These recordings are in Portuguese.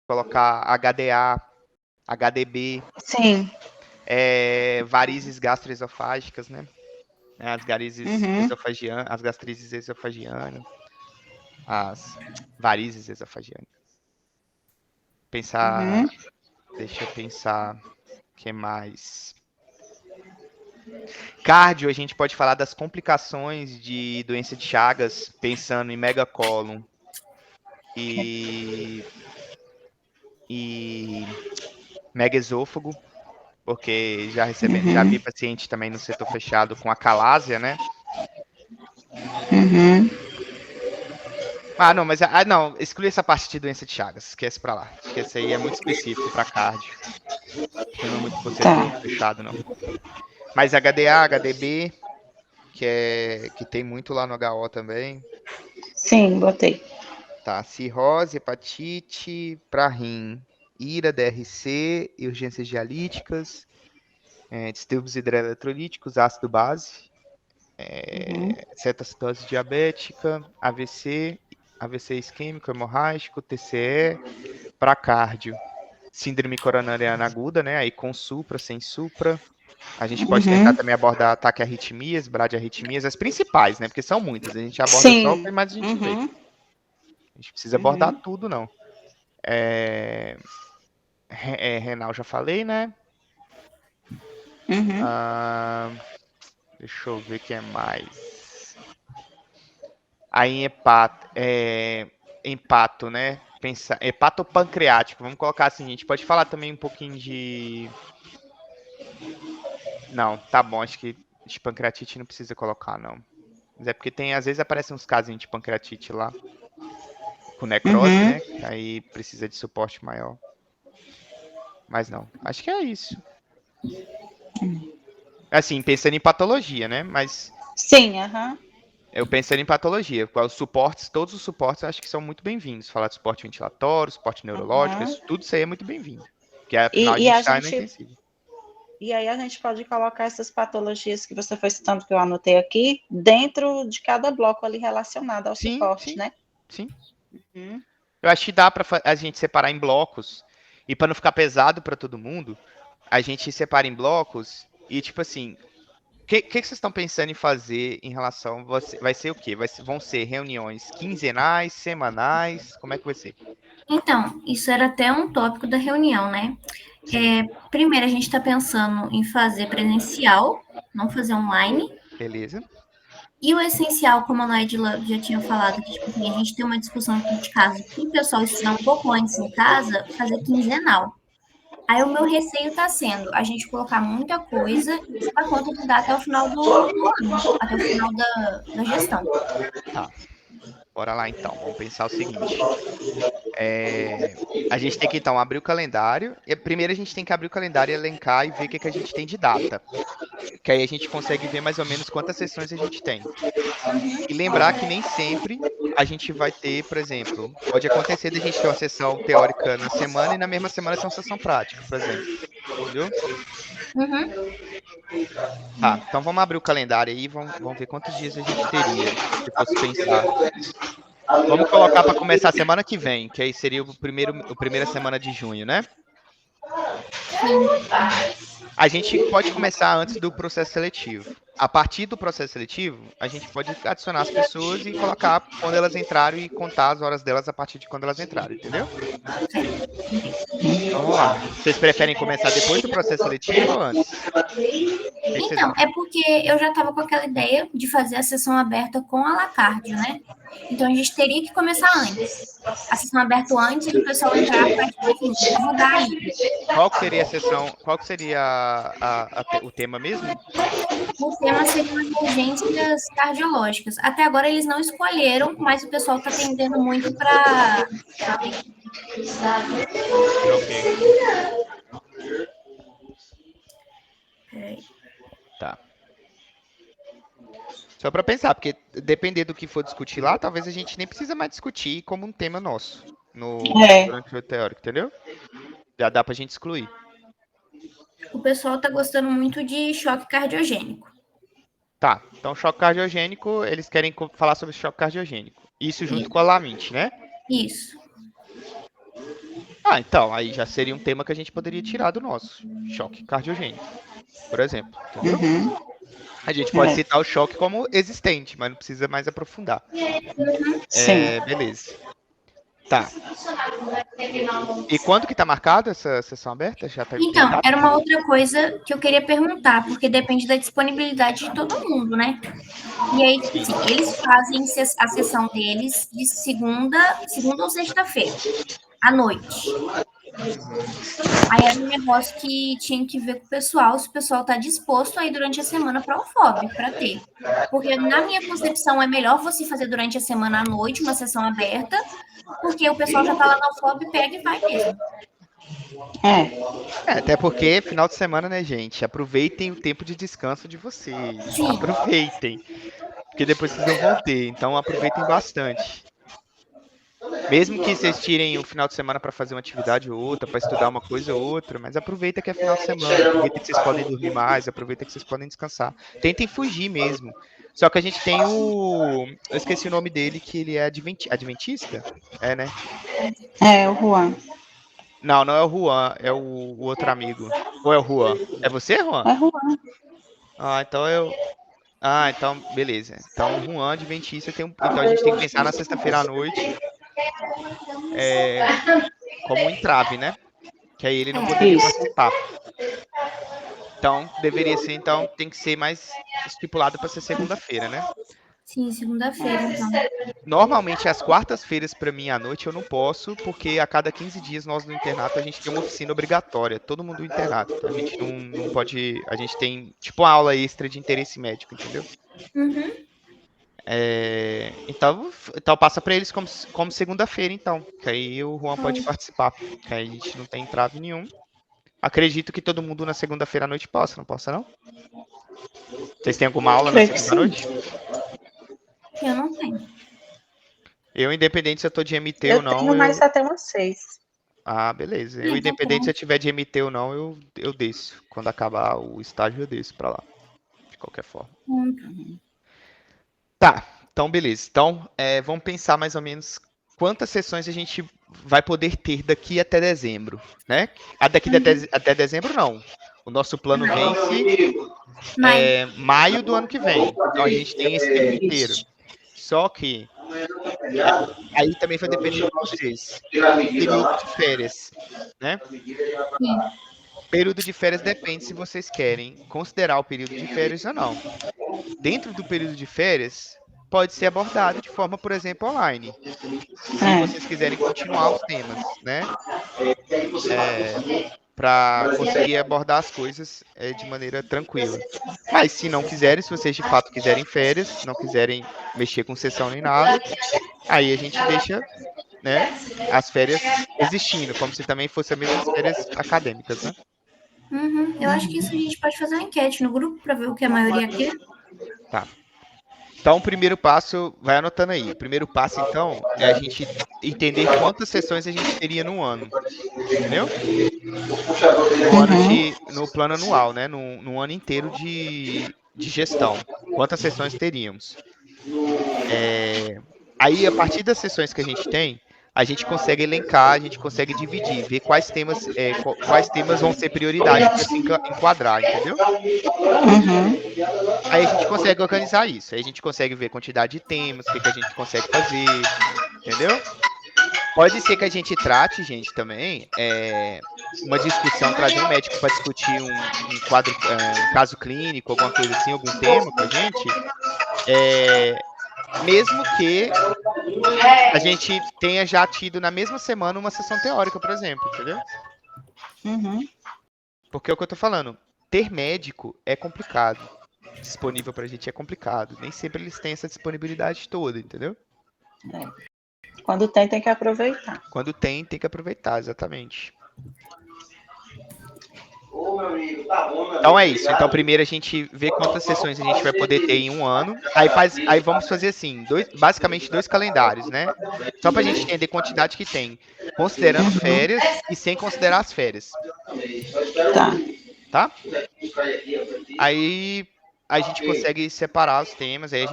colocar HDA, HDB, Sim. varizes gastroesofágicas, né? As varizes Uhum. esofagianas, as gastrizes esofagianas, as varizes esofagianas. Uhum. Deixa eu pensar, o que mais? Cardio, a gente pode falar das complicações de doença de Chagas, pensando em megacólon e, e megaesôfago, porque já vi Uhum. paciente também no setor fechado com acalásia, né? Uhum. Não, não, exclui essa parte de doença de Chagas, esquece pra lá. Acho que esse aí é muito específico para cardio. Acho que não é muito pro setor Tá. fechado, não. Mas HDA, HDB, que tem muito lá no HO também. Sim, botei. Tá, cirrose, hepatite, para rim, IRA, DRC, urgências dialíticas, distúrbios hidroeletrolíticos, ácido base, Uhum. cetocitose diabética, AVC, AVC isquêmico, hemorrágico, TCE, para cardio, síndrome coronariana aguda, né? Aí com supra, sem supra. A gente pode tentar Uhum. também abordar ataque arritmias, bradiarritmias, as principais, né? Porque são muitas. A gente aborda só o que Sim. mais a gente vê. Uhum. A gente precisa abordar Uhum. tudo, não. Renal já falei, né? Uhum. Ah, deixa eu ver o que é mais. Aí em hepato, né? Hepatopancreático. Vamos colocar assim, a gente pode falar também um pouquinho de. Não, tá bom, acho que de pancreatite não precisa colocar, não. Mas é porque às vezes aparecem uns casos de pancreatite lá, com necrose, Uhum. né? Que aí precisa de suporte maior. Mas não, acho que é isso. Assim, pensando em patologia, né? Mas Sim, aham. eu pensando em patologia, os suportes, todos os suportes eu acho que são muito bem-vindos. Falar de suporte ventilatório, suporte neurológico, Aham. tudo isso aí é muito bem-vindo. Porque afinal a E gente a está no gente. intensivo. E aí a gente pode colocar essas patologias que você foi citando, que eu anotei aqui, dentro de cada bloco ali relacionado ao Sim, suporte, sim, né? sim. Uhum. Eu acho que dá para a gente separar em blocos. E para não ficar pesado para todo mundo, a gente separa em blocos e, tipo assim, o que vocês estão pensando em fazer em relação. Vai ser o quê? Vão ser reuniões quinzenais, semanais? Como é que vai ser? Então, isso era até um tópico da reunião, né? Sim, Primeiro, a gente está pensando em fazer presencial, não fazer online. beleza. E o essencial, como a Noedila já tinha falado, que tipo, assim, a gente tem uma discussão aqui de caso para o pessoal estudar um pouco antes em casa, fazer quinzenal. Aí o meu receio está sendo a gente colocar muita coisa a conta de dar até o final do ano, até o final da gestão. Tá, bora lá então. Vamos pensar o seguinte. A gente tem que então abrir o calendário. Primeiro a gente tem que abrir o calendário e elencar e ver o que a gente tem de data. Que aí a gente consegue ver mais ou menos quantas sessões a gente tem. E lembrar que nem sempre a gente vai ter, por exemplo, pode acontecer de a gente ter uma sessão teórica na semana e na mesma semana ser uma sessão prática, por exemplo. Entendeu? Uhum. Tá, então vamos abrir o calendário aí e vamos ver quantos dias a gente teria, se fosse pensar. Vamos colocar para começar a semana que vem, que aí seria a primeira semana de junho, né? Sim. A gente pode começar antes do processo seletivo. A partir do processo seletivo, a gente pode adicionar as pessoas e colocar quando elas entraram e contar as horas delas a partir de quando elas entraram, entendeu? Então vamos lá. Vocês preferem começar depois do processo seletivo ou antes? O que vocês Então, acham? é porque eu já estava com aquela ideia de fazer a sessão aberta com a la carte, né? Então a gente teria que começar antes. A sessão aberta antes e o pessoal entrar a partir de divulgar aí. Qual que seria a sessão? Qual que seria o tema mesmo? O tema seriam emergências cardiológicas. Até agora eles não escolheram, mas o pessoal está tendendo muito para. Deixa eu ver aqui. Ok, Peraí. tá. Só para pensar, porque depender do que for discutir lá, talvez a gente nem precisa mais discutir como um tema nosso É. durante o teórico, entendeu? Já dá pra gente excluir. O pessoal está gostando muito de choque cardiogênico. Tá, então choque cardiogênico, eles querem falar sobre choque cardiogênico. Isso junto com a LAMINT, né? Isso. Ah, então, aí já seria um tema que a gente poderia tirar do nosso. Choque cardiogênico, por exemplo. Entendeu? Uhum. A gente pode É. citar o choque como existente, mas não precisa mais aprofundar. Sim. Beleza. Tá. E quando que tá marcada essa sessão aberta? Já tem Então, data? era uma outra coisa que eu queria perguntar, porque depende da disponibilidade de todo mundo, né? E aí, tipo Sim. assim, eles fazem a sessão deles de segunda ou sexta-feira, à noite. Aí era um negócio que tinha que ver com o pessoal, se o pessoal tá disposto a ir durante a semana para o UFOB, para ter. Porque na minha concepção é melhor você fazer durante a semana à noite uma sessão aberta, porque o pessoal já tá lá na UFOB, pega e vai mesmo. Até porque final de semana, né, gente? Aproveitem o tempo de descanso de vocês. Sim. Aproveitem. Porque depois vocês não vão ter. Então aproveitem bastante. Mesmo que vocês tirem o final de semana para fazer uma atividade ou outra, para estudar uma coisa ou outra, mas aproveita que é final de semana, aproveita que vocês podem dormir mais, aproveita que vocês podem descansar. Tentem fugir mesmo. Só que a gente tem o. Eu esqueci o nome dele, que ele é adventista? É, né? É, o Juan. Não, não é o Juan, é o outro amigo. Ou é o Juan? É você, Juan? É Juan. Ah, então eu. Ah, então, beleza. Então, o Juan Adventista tem um. Então a gente tem que pensar na sexta-feira à noite como um entrave, né? Que aí ele não poderia Isso. participar. Então, deveria ser, então, tem que ser mais estipulado para ser segunda-feira, né? Sim, segunda-feira, então. Normalmente, às quartas-feiras, para mim, à noite, eu não posso, porque a cada 15 dias, nós no internato, a gente tem uma oficina obrigatória. Todo mundo no internato. Então, a gente não pode. A gente tem, tipo, uma aula extra de interesse médico, entendeu? Uhum. Então passa para eles como segunda-feira, então. Que aí o Juan pode participar. Que aí a gente não tem entrave nenhum. Acredito que todo mundo na segunda-feira à noite possa, não possa, não? Vocês têm alguma aula na Creio que segunda à sim. noite? Eu não tenho. Eu, independente se eu tô de MT ou Eu não, tenho mais até umas 6. Ah, beleza. Eu, Então, tá independente bom. se eu tiver de MT ou não, eu desço. Quando acabar o estágio, eu desço pra lá. De qualquer forma. Tá, então beleza. Então, vamos pensar mais ou menos quantas sessões a gente vai poder ter daqui até dezembro, né? Até dezembro, não. O nosso plano vence Mas, maio do ano que vem. Então, a gente tem esse tempo inteiro. Só que aí também vai depender de vocês. Período de férias, né? sim. Período de férias depende se vocês querem considerar o período de férias ou não. Dentro do período de férias, pode ser abordado de forma, por exemplo, online. Se vocês quiserem continuar os temas, né? Para conseguir abordar as coisas de maneira tranquila. Mas se não quiserem, se vocês de fato quiserem férias, não quiserem mexer com sessão nem nada, aí a gente deixa, né, as férias existindo, como se também fossem as mesmas férias acadêmicas, né? Uhum. Eu acho que isso a gente pode fazer uma enquete no grupo para ver o que a maioria quer. Tá. Então, o primeiro passo, vai anotando aí. O primeiro passo, então, é a gente entender quantas sessões a gente teria no ano. Entendeu? No plano anual, né? No ano inteiro de gestão. Quantas sessões teríamos? Aí, a partir das sessões que a gente tem, a gente consegue elencar, a gente consegue dividir, ver quais temas vão ser prioridade para se enquadrar, entendeu? Aí a gente consegue organizar isso. Aí a gente consegue ver a quantidade de temas, o que a gente consegue fazer, entendeu? Pode ser que a gente trate, gente, também, uma discussão, trazer um médico para discutir um caso clínico, alguma coisa assim, algum tema com a gente, mesmo que a gente tenha já tido na mesma semana uma sessão teórica, por exemplo, entendeu? Porque é o que eu tô falando, ter médico é complicado. Disponível pra gente é complicado. Nem sempre eles têm essa disponibilidade toda, entendeu? Quando tem que aproveitar. Quando tem que aproveitar, exatamente. Então é isso. Então primeiro a gente vê quantas sessões a gente vai poder ter em um ano. Aí vamos fazer assim, basicamente dois calendários, né? Só pra gente entender a quantidade que tem. Considerando férias e sem considerar as férias. Tá? Aí a gente consegue separar os temas, aí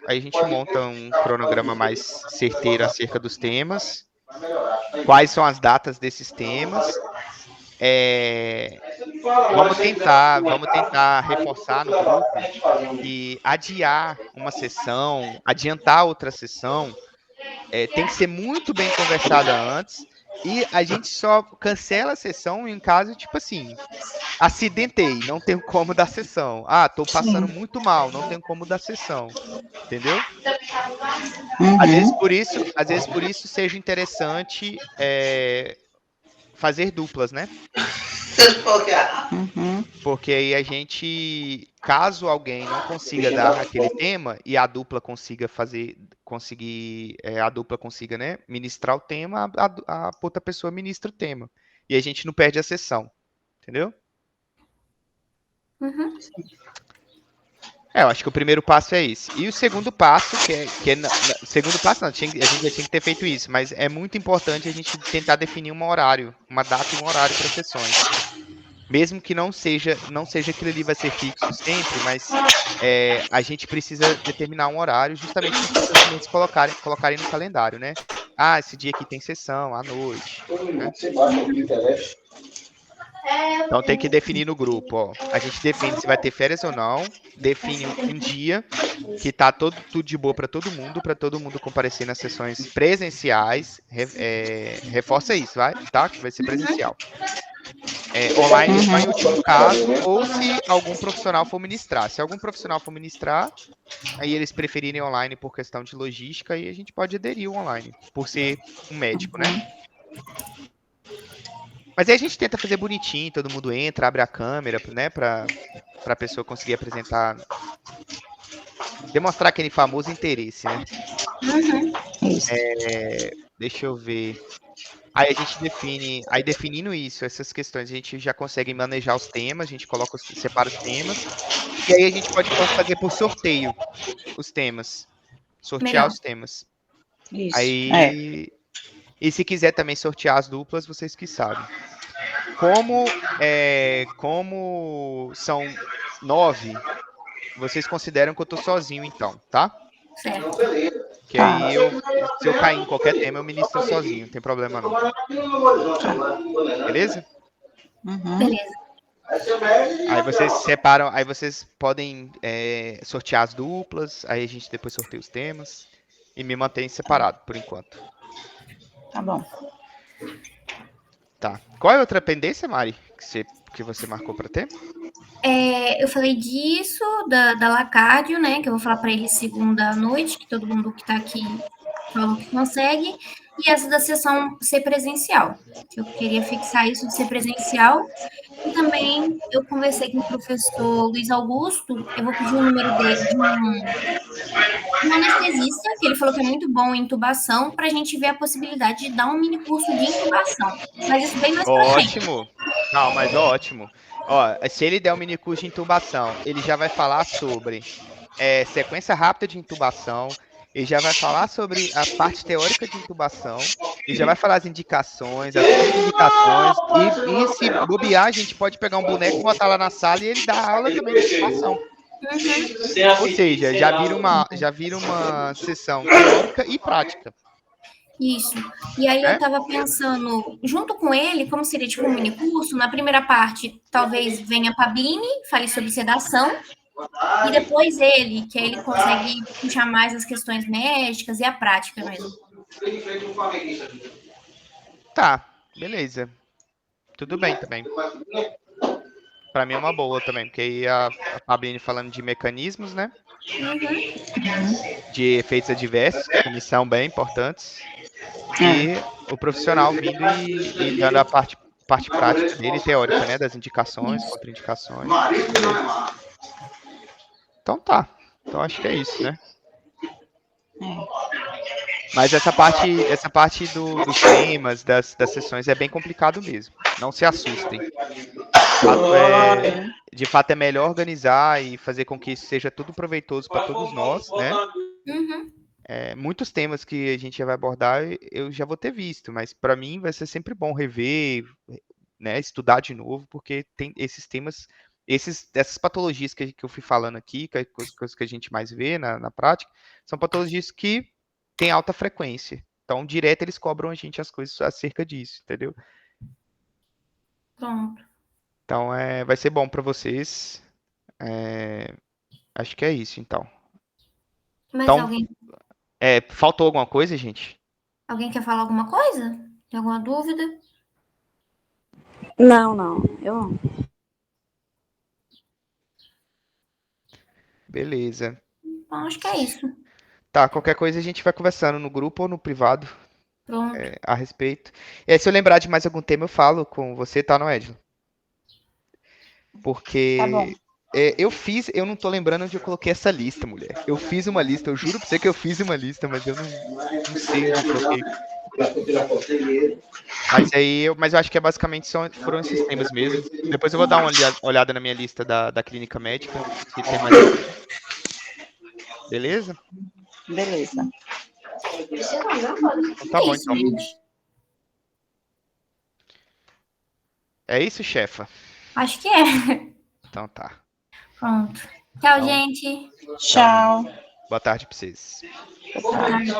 a gente monta um cronograma mais certeiro acerca dos temas, quais são as datas desses temas. Vamos tentar reforçar no grupo e adiar uma sessão, adiantar outra sessão, tem que ser muito bem conversada antes, e a gente só cancela a sessão em caso, tipo assim, acidentei, não tenho como dar sessão. Ah, tô passando muito mal, não tenho como dar sessão. Entendeu? Às vezes por isso seja interessante fazer duplas, né? Porque aí a gente, caso alguém não consiga dar aquele tema e a dupla consiga a dupla consiga, né, ministrar o tema, a outra pessoa ministra o tema. E a gente não perde a sessão. Entendeu? Uhum. Eu acho que o primeiro passo é esse. E o segundo passo, segundo passo não, a gente já tinha que ter feito isso, mas é muito importante a gente tentar definir um horário, uma data e um horário para sessões. Mesmo que não seja aquilo ali vai ser fixo sempre, mas a gente precisa determinar um horário justamente para os estabelecimentos colocarem no calendário, né? Ah, esse dia aqui tem sessão, à noite. Né? Então tem que definir no grupo, ó. A gente define se vai ter férias ou não, define um dia que tá tudo de boa para todo mundo comparecer nas sessões presenciais. Reforça isso, tá? Que vai ser presencial. Online só em último caso, ou se algum profissional for ministrar. Se algum profissional for ministrar, aí eles preferirem online por questão de logística, aí a gente pode aderir ao online, por ser um médico, né? Mas aí a gente tenta fazer bonitinho, todo mundo entra, abre a câmera, né, para a pessoa conseguir apresentar, demonstrar aquele famoso interesse, né? Deixa eu ver. Aí a gente definindo isso, essas questões, a gente já consegue manejar os temas, a gente separa os temas, e aí a gente pode fazer por sorteio os temas, sortear Melhor. os temas. Isso. Aí, e se quiser também sortear as duplas, vocês que sabem. Como são 9, vocês consideram que eu tô sozinho, então, tá? Certo. Que aí se eu cair em qualquer tema, eu ministro sozinho, não tem problema não. Beleza? Beleza. Aí vocês separam, aí vocês podem sortear as duplas, aí a gente depois sorteia os temas e me mantém separado por enquanto. Tá bom. Tá. Qual é a outra pendência, Mari, que você marcou para ter? Eu falei disso, da Lacádio, né? Que eu vou falar para ele segunda à noite, que todo mundo que tá aqui falou que consegue. E essa da sessão ser presencial. Que eu queria fixar isso de ser presencial. E também eu conversei com o professor Luiz Augusto. Eu vou pedir o número dele de um anestesista, que ele falou que é muito bom em intubação, para a gente ver a possibilidade de dar um mini curso de intubação. Mas isso bem mais pra frente. Ótimo. Não, mas ótimo. Ó, se ele der um mini curso de intubação, ele já vai falar sobre sequência rápida de intubação, ele já vai falar sobre a parte teórica de intubação, ele já vai falar as indicações, as indicações, e se bobear, a gente pode pegar um boneco, botar lá na sala e ele dá aula também de intubação. Ou seja, já vira uma sessão teórica e prática. Isso. E aí eu tava pensando, junto com ele, como seria tipo um mini curso, na primeira parte, talvez venha a Pabline, fale sobre sedação, e depois ele, que aí ele consegue puxar mais as questões médicas e a prática mesmo. Tá, beleza. Tudo bem também. Pra mim é uma boa também, porque aí a Pabline falando de mecanismos, né? De efeitos adversos, que também são bem importantes. E o profissional vindo e dando a parte prática dele, teórica, né? Das indicações, contraindicações. Então tá. Então acho que é isso, né? Mas essa parte dos temas, das sessões é bem complicado mesmo. Não se assustem. De fato, é melhor organizar e fazer com que isso seja tudo proveitoso para todos nós, né? Muitos temas que a gente já vai abordar, eu já vou ter visto, mas para mim vai ser sempre bom rever, né? Estudar de novo, porque tem esses temas, essas patologias que eu fui falando aqui, que é coisas que a gente mais vê na prática, são patologias que têm alta frequência. Então, direto eles cobram a gente as coisas acerca disso, entendeu? Pronto. Então, vai ser bom para vocês. Acho que é isso, então. Mas Então, faltou alguma coisa, gente? alguém quer falar alguma coisa? Tem alguma dúvida? Não, não. Eu não. Beleza. Então, acho que é isso. Tá, qualquer coisa a gente vai conversando no grupo ou no privado Pronto. a respeito. E aí, se eu lembrar de mais algum tema, eu falo com você, tá, não, Edson? Porque Tá bom. eu não tô lembrando onde eu coloquei essa lista, mulher. Eu fiz uma lista, eu juro pra você que eu fiz uma lista, mas eu não sei onde eu coloquei. Mas eu acho que basicamente foram esses temas mesmo. Depois eu vou dar uma olhada na minha lista da clínica médica, se tem mais algum. Beleza? Beleza. Então tá bom, É isso, então. gente. É isso, chefa? Acho que é. Então tá. Pronto. Tchau, Então, gente. Tchau. boa tarde pra vocês. Boa tarde.